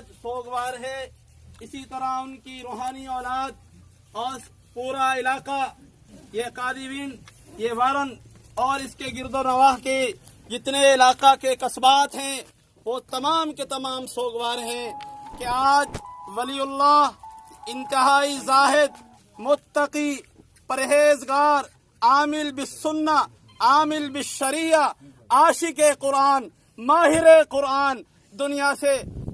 आज सोगवार है। इसी तरह उनकी रूहानी औलाद और पूरा इलाका, ये कादिवीन, ये वारन और इसके गिरदो नवाह के जितने इलाका के कस्बात हैं वो तमाम के तमाम सोगवार हैं कि आज वलीउल्लाह इंतहाई जाहिद, मुत्तकी, परहेजगार, आमिल बिस्सुन्ना, आमिल बिश्शरिया, आशिक कुरान, माहिर कुरान,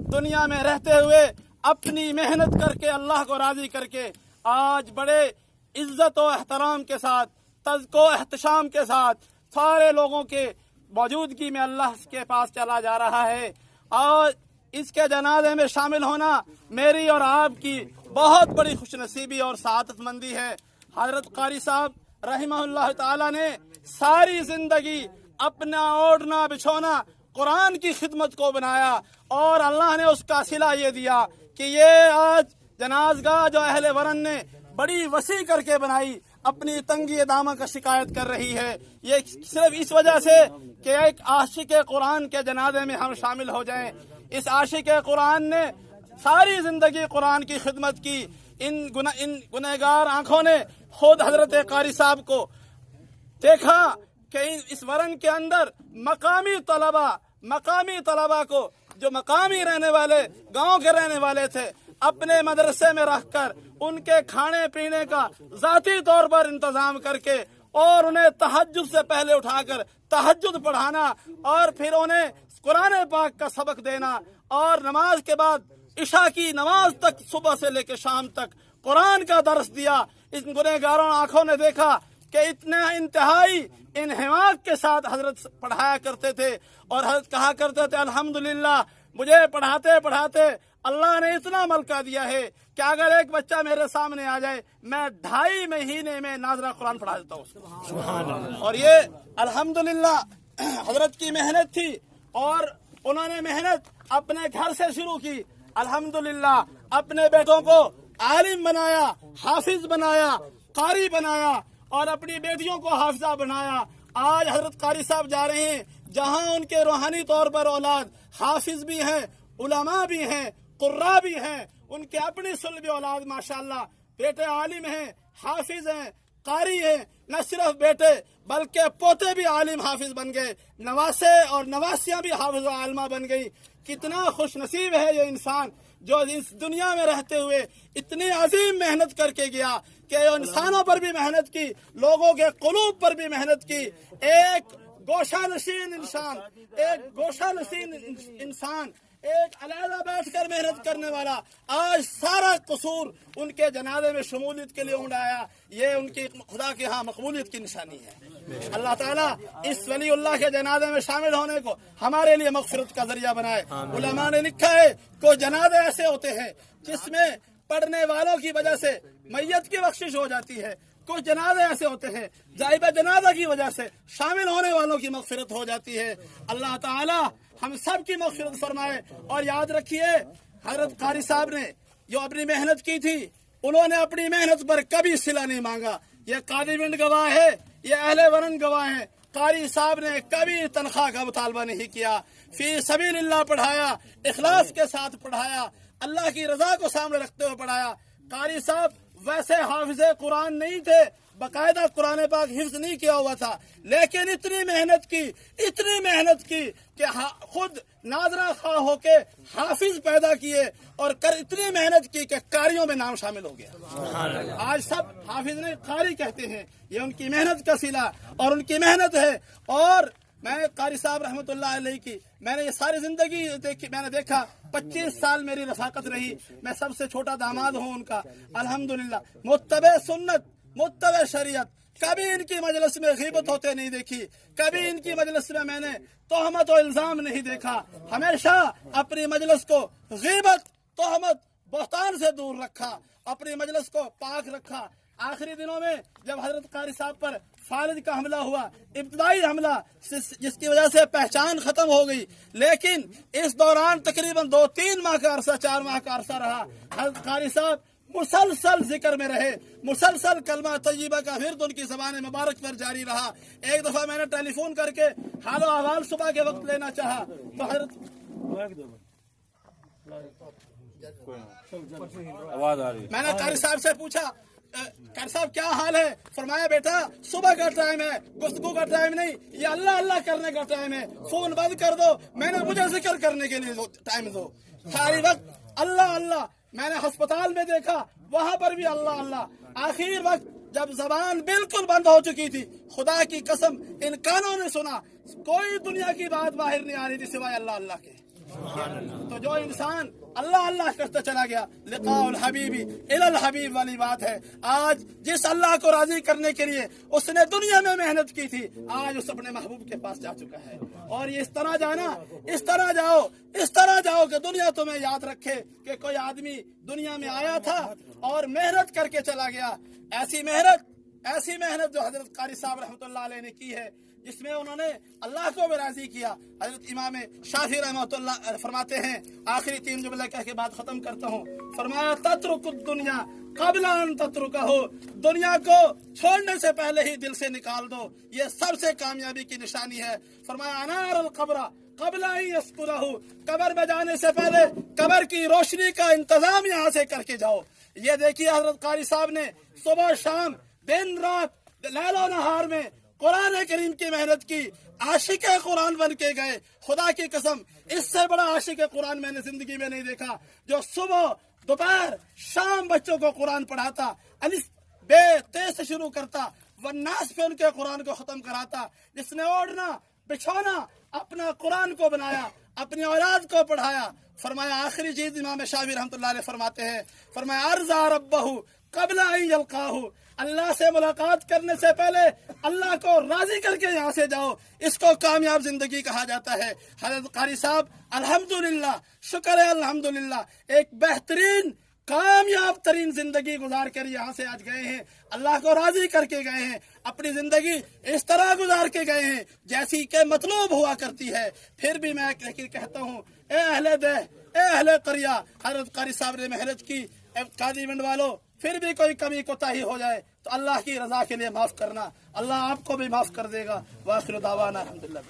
दुनिया में रहते हुए अपनी मेहनत करके अल्लाह को राजी करके आज बड़े इज्जत और एहतराम के साथ, तज़्को एहतशाम के साथ सारे लोगों के मौजूदगी में अल्लाह के पास चला जा रहा है। और इसके जनाजे में शामिल होना मेरी और आपकी बहुत बड़ी खुशनसीबी और सआदतमंदी है। हजरत कारी साहब रहमहुल्लाह ताला ने सारी जिंदगी अपना ओढ़ना बिछोना कुरान की खिदमत को बनाया और अल्लाह ने उसका सिला ये दिया कि ये आज जनाजगाह जो अहले वरन ने बड़ी वसी करके बनाई, अपनी तंगी दामा का शिकायत कर रही है। ये सिर्फ इस वजह से कि एक आशिक कुरान के जनाजे में हम शामिल हो जाएं। इस आशिक कुरान ने सारी जिंदगी कुरान की खिदमत की। इन गुनहगार आंखों ने खुद हजरत कारी साहब को देखा कि इस वरन के अंदर मकामी तलबा को, जो मकामी रहने वाले, गांव के रहने वाले थे, अपने मदरसे में रखकर उनके खाने पीने का जाती तौर पर इंतजाम करके और उन्हें तहज्जुद से पहले उठाकर तहज्जुद पढ़ाना और फिर उन्हें कुरान पाक का सबक देना और नमाज के बाद इशा की नमाज तक, सुबह से लेकर शाम तक कुरान का दर्स दिया। इन गुनहगारों आंखों ने देखा कि इतने इंतहाई इन्हिमाक के साथ हजरत पढ़ाया करते थे और हजरत कहा करते थे, अल्हम्दुलिल्लाह मुझे पढ़ाते पढ़ाते अल्लाह ने इतना मलका दिया है कि अगर एक बच्चा मेरे सामने आ जाए मैं 2.5 महीने में नाज़रा कुरान पढ़ा देता हूँ। और ये अल्हम्दुलिल्लाह हजरत की मेहनत थी और उन्होंने मेहनत अपने घर से शुरू की। अल्हम्दुलिल्लाह अपने बेटों को आलिम बनाया, हाफिज बनाया, कारी बनाया और अपनी बेटियों को हाफिजा बनाया। आज हजरत कारी साहब जा रहे हैं जहां उनके रूहानी तौर पर औलाद हाफिज भी हैं, उलमा भी हैं, कुर्रा भी हैं, उनके अपनी सुल्बी औलाद माशाअल्लाह बेटे आलिम हैं, हाफिज हैं, कारी हैं। न सिर्फ बेटे बल्कि पोते भी आलिम हाफिज बन गए, नवासे और नवासियां भी हाफिज और आलमा बन गई। कितना खुश नसीब है ये इंसान जो इस दुनिया में रहते हुए इतनी अजीम मेहनत करके गया कि इंसानों पर भी मेहनत की, लोगों के कुलूब पर भी मेहनत की। एक गोशा नशीन इंसान एक अलग बैठकर मेहनत करने वाला आज सारा कसूर उनके जनाजे में शमूलियत के लिए उड़ाया। ये उनकी खुदा के यहाँ मकबूलियत की निशानी है। अल्लाह ताला इस वलीउल्लाह के जनाजे में शामिल होने को हमारे लिए मग़फ़िरत का जरिया बनाए। उलमा ने लिखा है कोई जनाजे ऐसे होते हैं जिसमें पढ़ने वालों की वजह से मैयत की बख्शिश हो जाती है, कुछ जनाजे ऐसे होते हैं जाइबा जनाजा की वजह से शामिल होने वालों की मग़फ़िरत हो जाती है। अल्लाह ताला हम सब की मग़फ़िरत फरमाए। और याद रखिए हज़रत कारी साहब ने जो अपनी मेहनत की थी, उन्होंने अपनी मेहनत पर कभी सिला नहीं मांगा। ये कादिवीन गवाह है, ये अहले वरन गवाह है। कारी साहब ने कभी तनख्वाह का मुतालबा नहीं किया, फी सबीलिल्लाह पढ़ाया, इखलास के साथ पढ़ाया, अल्लाह की रजा को सामने रखते हुए पढ़ाया। कारी साहब वैसे हाफिज़े कुरान नहीं थे, बाकायदा कुरान पाक हिफ्ज नहीं किया हुआ था, लेकिन इतनी मेहनत की कि खुद नाजरा खा होके हाफिज पैदा किए और इतनी मेहनत की कि कारियों में नाम शामिल हो गया। आज सब हाफिज नहीं कारी कहते हैं, ये उनकी मेहनत का सिला और उनकी मेहनत है। और मैं कारी साहब रहमतुल्लाह अलैह की मैंने ये सारी जिंदगी देखी, मैंने देखा 25 साल मेरी रफाकत रही, मैं सबसे छोटा दामाद हूँ उनका। अल्हम्दुलिल्लाह मुत्तबे सुन्नत, मुत्तबे शरीयत, कभी इनकी मजलिस में गीबत होते नहीं देखी, कभी इनकी मजलिस में मैंने तोहमत और इल्जाम नहीं देखा। हमेशा अपनी मजलिस को गीबत, तोहमत, बहतान से दूर रखा, अपनी मजलिस को पाक रखा। आखिरी दिनों में जब हजरत कारी साहब पर फालिज का हमला हुआ, इब्तदाई हमला जिसकी वजह से पहचान खत्म हो गई, लेकिन इस दौरान तकरीबन 2-3 माह का अरसा, 4 माह का अरसा रहा, हजरत कारी साहब मुसलसल जिक्र में रहे, मुसलसल कलमा तय्यबा का विर्द उनकी ज़बान मुबारक पर जारी रहा। एक दफा मैंने टेलीफोन करके हाल अहवाल सुबह के वक्त लेना चाहा तो हजरत आवाज आ रही है। मैंने कारी साहब से पूछा, कारी साहब क्या हाल है? फरमाया बेटा सुबह का टाइम है, गुफ्तगू का टाइम नहीं, ये अल्लाह अल्लाह करने का टाइम है, फोन बंद कर दो, मैंने मुझे जिक्र करने के लिए टाइम दो, सारी वक्त अल्लाह अल्लाह। मैंने अस्पताल में देखा, वहां पर भी अल्लाह अल्लाह। आखिर वक्त जब जबान बिल्कुल बंद हो चुकी थी, खुदा की कसम इन कानों ने सुना, कोई दुनिया की बात बाहर नहीं आ रही थी सिवाय अल्लाह अल्लाह के। तो जो इंसान अल्लाह अल्लाह करता चला गया, लिकाउल हबीबी इलल हबीब वाली बात है। आज जिस अल्लाह को राजी करने के लिए उसने दुनिया में मेहनत की थी, आज उस अपने महबूब के पास जा चुका है। और ये इस तरह जाना, इस तरह जाओ कि दुनिया तुम्हें याद रखे कि कोई आदमी दुनिया में आया था और मेहनत करके चला गया। ऐसी मेहनत जो हजरत कारी साहब रहमतुल्लाह अलैह ने की है, जिसमें उन्होंने अल्लाह को भी राजी किया। हजरत इमाम शाफी रहमतुल्लाह फरमाते हैं, आखिरी 3 जुमले कह के बात खत्म करता हूँ, फरमाया तत्रुकुद दुनिया क़ब्ला अन तत्रुकहु, दुनिया को छोड़ने से पहले ही दिल से निकाल दो, ये सबसे कामयाबी की निशानी है। फरमाया अनारल क़ब्र क़ब्ला अन यस्कुरहु, कब्र में जाने से पहले कब्र की रोशनी का इंतजाम यहाँ से करके जाओ। ये देखिए हजरत कारी साहब ने सुबह शाम दिन रात लैलो नहार में कुरान करीम की मेहनत की, आशिक कुरान बन के गए। खुदा की कसम इससे बड़ा आशिक कुरान मैंने जिंदगी में नहीं देखा, जो सुबह दोपहर शाम बच्चों को कुरान पढ़ाता, अलिफ बे ते से शुरू करता, वन्नास पे उनके कुरान को खत्म कराता, जिसने ओढ़ना बिछौना अपना कुरान को बनाया, अपनी औलाद को पढ़ाया। फरमाया आखिरी चीज इमाम शाफी रहमतुल्लाह अलैह फरमाते हैं, फरमाया अर्ज़ा रब्बहु क़ब्ला अन यल्क़ाहु, अल्लाह से मुलाकात करने से पहले अल्लाह को राजी करके यहाँ से जाओ, इसको कामयाब जिंदगी कहा जाता है। हज़रत कारी साहब अल्हम्दुलिल्लाह, शुक्र है अल्हम्दुलिल्लाह, एक बेहतरीन कामयाब तरीन जिंदगी गुजार कर यहाँ से आज गए हैं, अल्लाह को राजी करके गए हैं, अपनी जिंदगी इस तरह गुजार के गए हैं जैसी के मतलूब हुआ करती है। फिर भी मैं कहता हूँ, ए अहले दे, ए अहले करिया, हज़रत कारी साहब ने मेहनत की, कादी मंड वालों, फिर भी कोई कमी कोताही हो जाए तो अल्लाह की रजा के लिए माफ करना, अल्लाह आपको भी माफ कर देगा। वाखिर दावाना अल्हम्दुलिल्लाह।